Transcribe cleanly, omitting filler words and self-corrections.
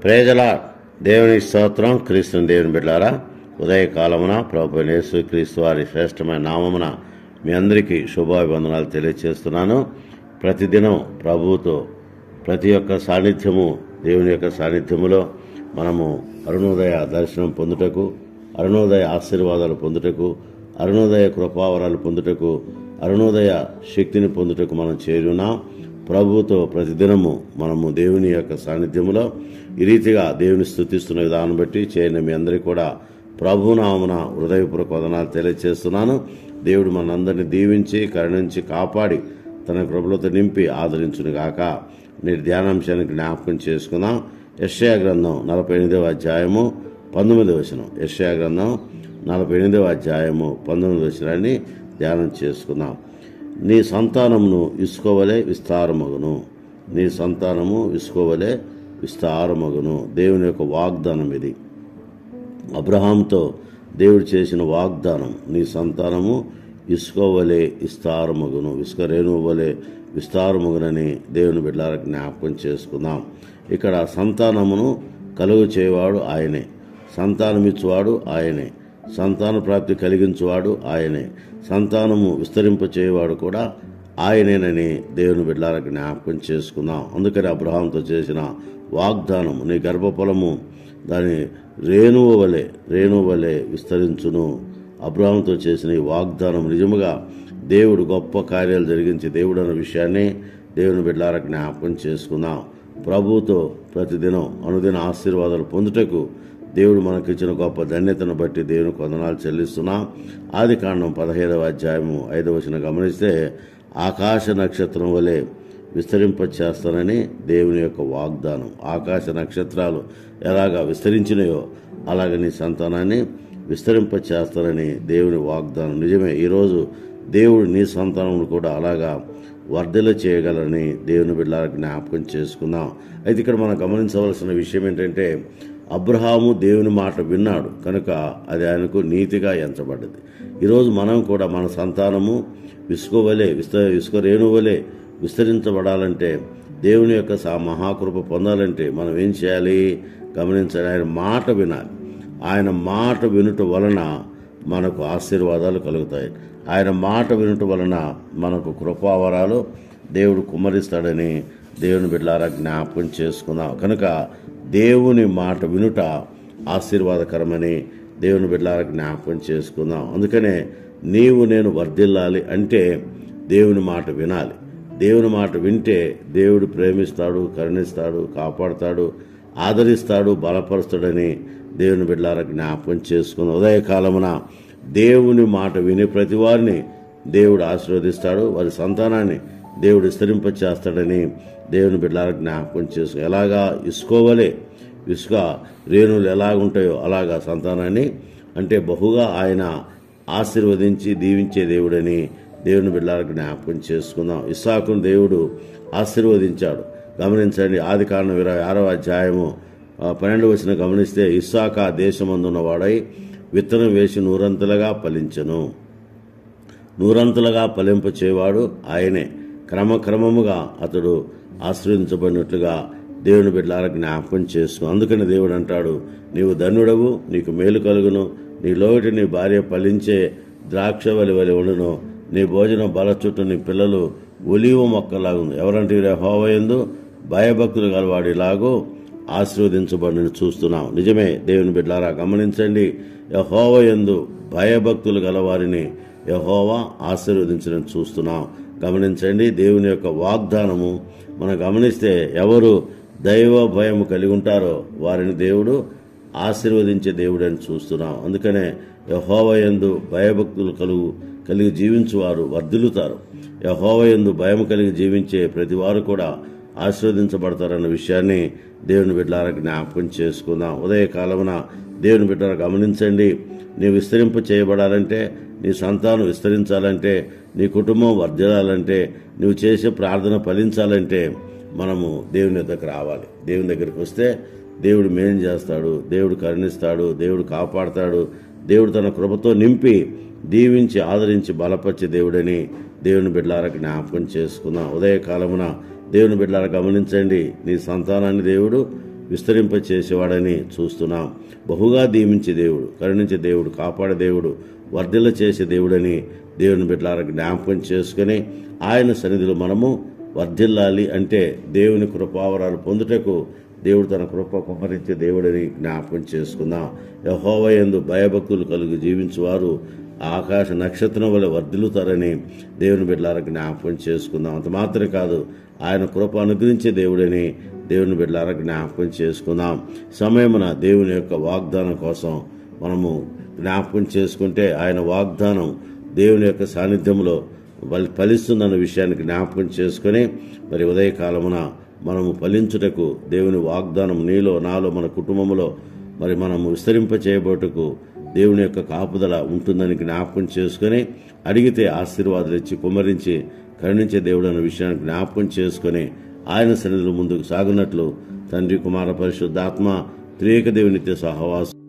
ప్రేజలా దేవుని స్తోత్రం. క్రీస్తుని దేవుని బిడ్డలారా, ఉదయకాలమున ప్రభువైన యేసుక్రీస్తు వారి శ్రేష్టమైన నామమున మీ అందరికీ శుభాభివందనాలు తెలియజేస్తున్నాను. ప్రతిదినం ప్రభువుతో ప్రతి ఒక్క సాన్నిధ్యము, దేవుని యొక్క సాన్నిధ్యములో మనము అరుణోదయ దర్శనం పొందుటకు, అరుణోదయ ఆశీర్వాదాలు పొందుటకు, అరుణోదయ కృపావరాలు పొందుటకు, అరుణోదయ శక్తిని పొందుటకు మనం చేరున్నాం. ప్రభువుతో ప్రతిదినము మనము దేవుని యొక్క సాన్నిధ్యములో ఈ రీతిగా దేవుని స్తుతిస్తున్న విధానం బట్టి చేయని మీ అందరికీ కూడా ప్రభునామమున హృదయపూర్వక వందనాలు తెలియజేస్తున్నాను. దేవుడు మనందరినీ దీవించి కరుణించి కాపాడి తన కృపలతో నింపి ఆదరించునుగాక. నేటి ధ్యానాంశానికి జ్ఞాపకం చేసుకుందాం. యెషయా గ్రంథం 48వ అధ్యాయము 19వ వచనం. యెషయా గ్రంథం 48వ అధ్యాయము 19వ వచనాన్ని ధ్యానం చేసుకుందాం. నీ సంతానమును ఇసుకోవలే విస్తారమగును, నీ సంతానము ఇసుకోవలే విస్తారమగును. దేవుని యొక్క వాగ్దానం ఇది. అబ్రహాంతో దేవుడు చేసిన వాగ్దానం, నీ సంతానము ఇసుకోవలే విస్తారమగును, ఇసుక రేణువు వలె విస్తారమగునని దేవుని బిడ్డలకు జ్ఞాపకం చేసుకుందాం. ఇక్కడ సంతానమును కలుగు చేయవాడు ఆయనే, సంతానమిచ్చువాడు ఆయనే, సంతాన ప్రాప్తి కలిగించువాడు ఆయనే, సంతానము విస్తరింపచేయవాడు కూడా ఆయనేనని దేవుని బిడ్డలకు జ్ఞాపకం చేసుకుందాం. అందుకని అబ్రహాంతో చేసిన వాగ్దానం, నీ గర్భఫలము దాని రేణువు వలె విస్తరించును. అబ్రహాంతో చేసిన ఈ వాగ్దానం నిజముగా దేవుడు గొప్ప కార్యాలు జరిగించి దేవుడు అన్న విషయాన్ని దేవుని బిడ్డలకు జ్ఞాపకం చేసుకుందాం. ప్రభువుతో ప్రతిదినం అనుదిన ఆశీర్వాదాలు పొందుటకు దేవుడు మనకిచ్చిన గొప్ప ధన్యతను బట్టి దేవునికి వందనాలు చెల్లిస్తున్నాం. ఆదికాండం 15వ అధ్యాయము 5వ వచనం గమనిస్తే, ఆకాశ నక్షత్రం వలె విస్తరింపచేస్తానని దేవుని యొక్క వాగ్దానం. ఆకాశ నక్షత్రాలు ఎలాగా విస్తరించినాయో అలాగ నీ సంతానాన్ని విస్తరింపచేస్తానని దేవుని వాగ్దానం నిజమే. ఈరోజు దేవుడు నీ సంతానమును కూడా అలాగా వర్ధల చేయగలని దేవుని బిడ్డలకు జ్ఞాపకం చేసుకుందాం. అయితే ఇక్కడ మనం గమనించవలసిన విషయం ఏంటంటే, అబ్రహాము దేవుని మాట విన్నాడు కనుక అది ఆయనకు నీతిగా ఎంచబడ్డది. ఈరోజు మనం కూడా మన సంతానము ఇసుక రేణువలే విస్తరించబడాలంటే, దేవుని యొక్క మహాకృప పొందాలంటే మనం ఏం చేయాలి గమనించాలి. ఆయన మాట వినాలి. ఆయన మాట వినుట వలన మనకు ఆశీర్వాదాలు కలుగుతాయి. ఆయన మాట వినుట వలన మనకు కృపావరాలు దేవుడు కుమ్మరిస్తాడని దేవుని బిడ్డలారా జ్ఞాపకం చేసుకుందాం. కనుక దేవుని మాట వినుట ఆశీర్వాదకరమని దేవుని బిడ్డలారా జ్ఞాపకం చేసుకుందాం. అందుకనే నీవు నేను వర్ధిల్లాలి అంటే దేవుని మాట వినాలి. దేవుని మాట వింటే దేవుడు ప్రేమిస్తాడు, కరుణిస్తాడు, కాపాడుతాడు, ఆదరిస్తాడు, బలపరుస్తాడని దేవుని బిడ్డలారా జ్ఞాపకం చేసుకుందాం. ఉదయకాలమున దేవుని మాట విని ప్రతి వారిని దేవుడు ఆశీర్వదిస్తాడు, వారి సంతానాన్ని దేవుడు విస్తరింపచేస్తాడని దేవుని బిడ్డలారా జ్ఞాపకం చేసుకు. ఎలాగా ఇసుక రేణువులు ఎలాగుంటాయో అలాగా సంతానాన్ని అంటే బహుగా ఆయన ఆశీర్వదించి దీవించే దేవుడని దేవుని బిడ్డలారా జ్ఞాపకం చేసుకుందాం. ఇస్సాకును దేవుడు ఆశీర్వదించాడు. గమనించండి, ఆదికాండం 26వ అధ్యాయము 12వ వచనం గమనిస్తే, ఇస్సాక దేశమందున్నవాడై విత్తనం వేసి నూరంతలుగా ఫలించెను. నూరంతలుగా ఫలింపచేవాడు ఆయనే. క్రమక్రమముగా అతడు ఆశ్రయించబడినట్లుగా దేవుని బిడ్డలారా జ్ఞాపకం చేసుకో. అందుకని దేవుడు అంటాడు, నీవు ధన్యుడవు, నీకు మేలు కలుగును, నీ లోటు నీ భార్య ఫలించే ద్రాక్షవల్లి వలె ఉండును, నీ భోజనం బల చుట్టూ నీ పిల్లలు ఒలీవ మొక్కలాగుంది. ఎవరంటే యెహోవా యందు భయభక్తులు గలవాడిలాగూ ఆశీర్వదించబడిన చూస్తున్నాం. నిజమే దేవుని బిడ్డలారా గమనించండి, యెహోవా యందు భయభక్తులు గలవారిని యెహోవా ఆశీర్వదించడం చూస్తున్నాం. గమనించండి, దేవుని యొక్క వాగ్దానము మనం గమనిస్తే ఎవరు దైవ భయము కలిగి ఉంటారో వారిని దేవుడు ఆశీర్వదించే దేవుడు అని చూస్తున్నాం. అందుకనే యెహోవా యందు భయభక్తులు కలిగి జీవించువారు వర్ధిల్లుతారు. యెహోవా యందు భయము కలిగి జీవించే ప్రతి వారు కూడా ఆశీర్వదించబడతారన్న విషయాన్ని దేవుని బిడ్డలారా జ్ఞాపకం చేసుకుందాం. ఉదయకాలమున దేవుని బిడ్డలారా గమనించండి, నీవు విస్తరింప చేయబడాలంటే, నీ సంతానం విస్తరించాలంటే, నీ కుటుంబం వర్ధిల్లాలంటే, నువ్వు చేసే ప్రార్థన ఫలించాలంటే మనము దేవుని దగ్గరకు రావాలి. దేవుని దగ్గరికి వస్తే దేవుడు మేలు చేస్తాడు, దేవుడు కరుణిస్తాడు, దేవుడు కాపాడతాడు, దేవుడు తన కృపతో నింపి దీవించి ఆదరించి బలపరిచే దేవుడని దేవుని బిడ్డలారా జ్ఞాపకం చేసుకుందాం. ఉదయకాలమున దేవుని బిడ్డలారా గమనించండి, నీ సంతానాన్ని దేవుడు విస్తరింపచేసేవాడని చూస్తున్నాం. బహుగా దీవించే దేవుడు, కరుణించే దేవుడు, కాపాడే దేవుడు, వర్ధిల్ల చేసే దేవుడని దేవుని బిడ్డలారా జ్ఞాపకం చేసుకుని ఆయన సన్నిధిలో మనము వర్ధిల్లాలి. అంటే దేవుని కృపావరాలు పొందుటకు దేవుడు తన కృప కుమ్మరించే దేవుడని జ్ఞాపకం చేసుకుందాం. యెహోవా యందు భయభక్తులు కలిగి జీవించువారు ఆకాశ నక్షత్రం వల్ల వర్ధిల్లుతారని దేవుని బిడ్డలారా జ్ఞాపకం చేసుకుందాం. అంత మాత్రమే కాదు, ఆయన కృప అనుగ్రహించే దేవుడని దేవుని బిడ్డలారా జ్ఞాపకం చేసుకుందాం. సమయమున దేవుని యొక్క వాగ్దానం కోసం మనము జ్ఞాపకం చేసుకుంటే ఆయన వాగ్దానం దేవుని యొక్క సాన్నిధ్యంలో ఫలిస్తుందన్న విషయాన్ని జ్ఞాపకం చేసుకుని మరి ఉదయకాలమున మనము ఫలించుటకు దేవుని వాగ్దానం నీలో, నాలో, మన కుటుంబంలో మరి మనము విస్తరింపచేయబోటకు దేవుని యొక్క కాపుదల ఉంటుందని జ్ఞాపకం చేసుకుని అడిగితే ఆశీర్వాదాలు ఇచ్చి కుమ్మరించి కరుణించే దేవుడు అన్న విషయాన్ని జ్ఞాపకం చేసుకుని ఆయన సన్నిధిలో ముందుకు సాగునట్లు తండ్రి, కుమార, పరిశుద్ధాత్మ త్రియేక దేవునితో సహవాసం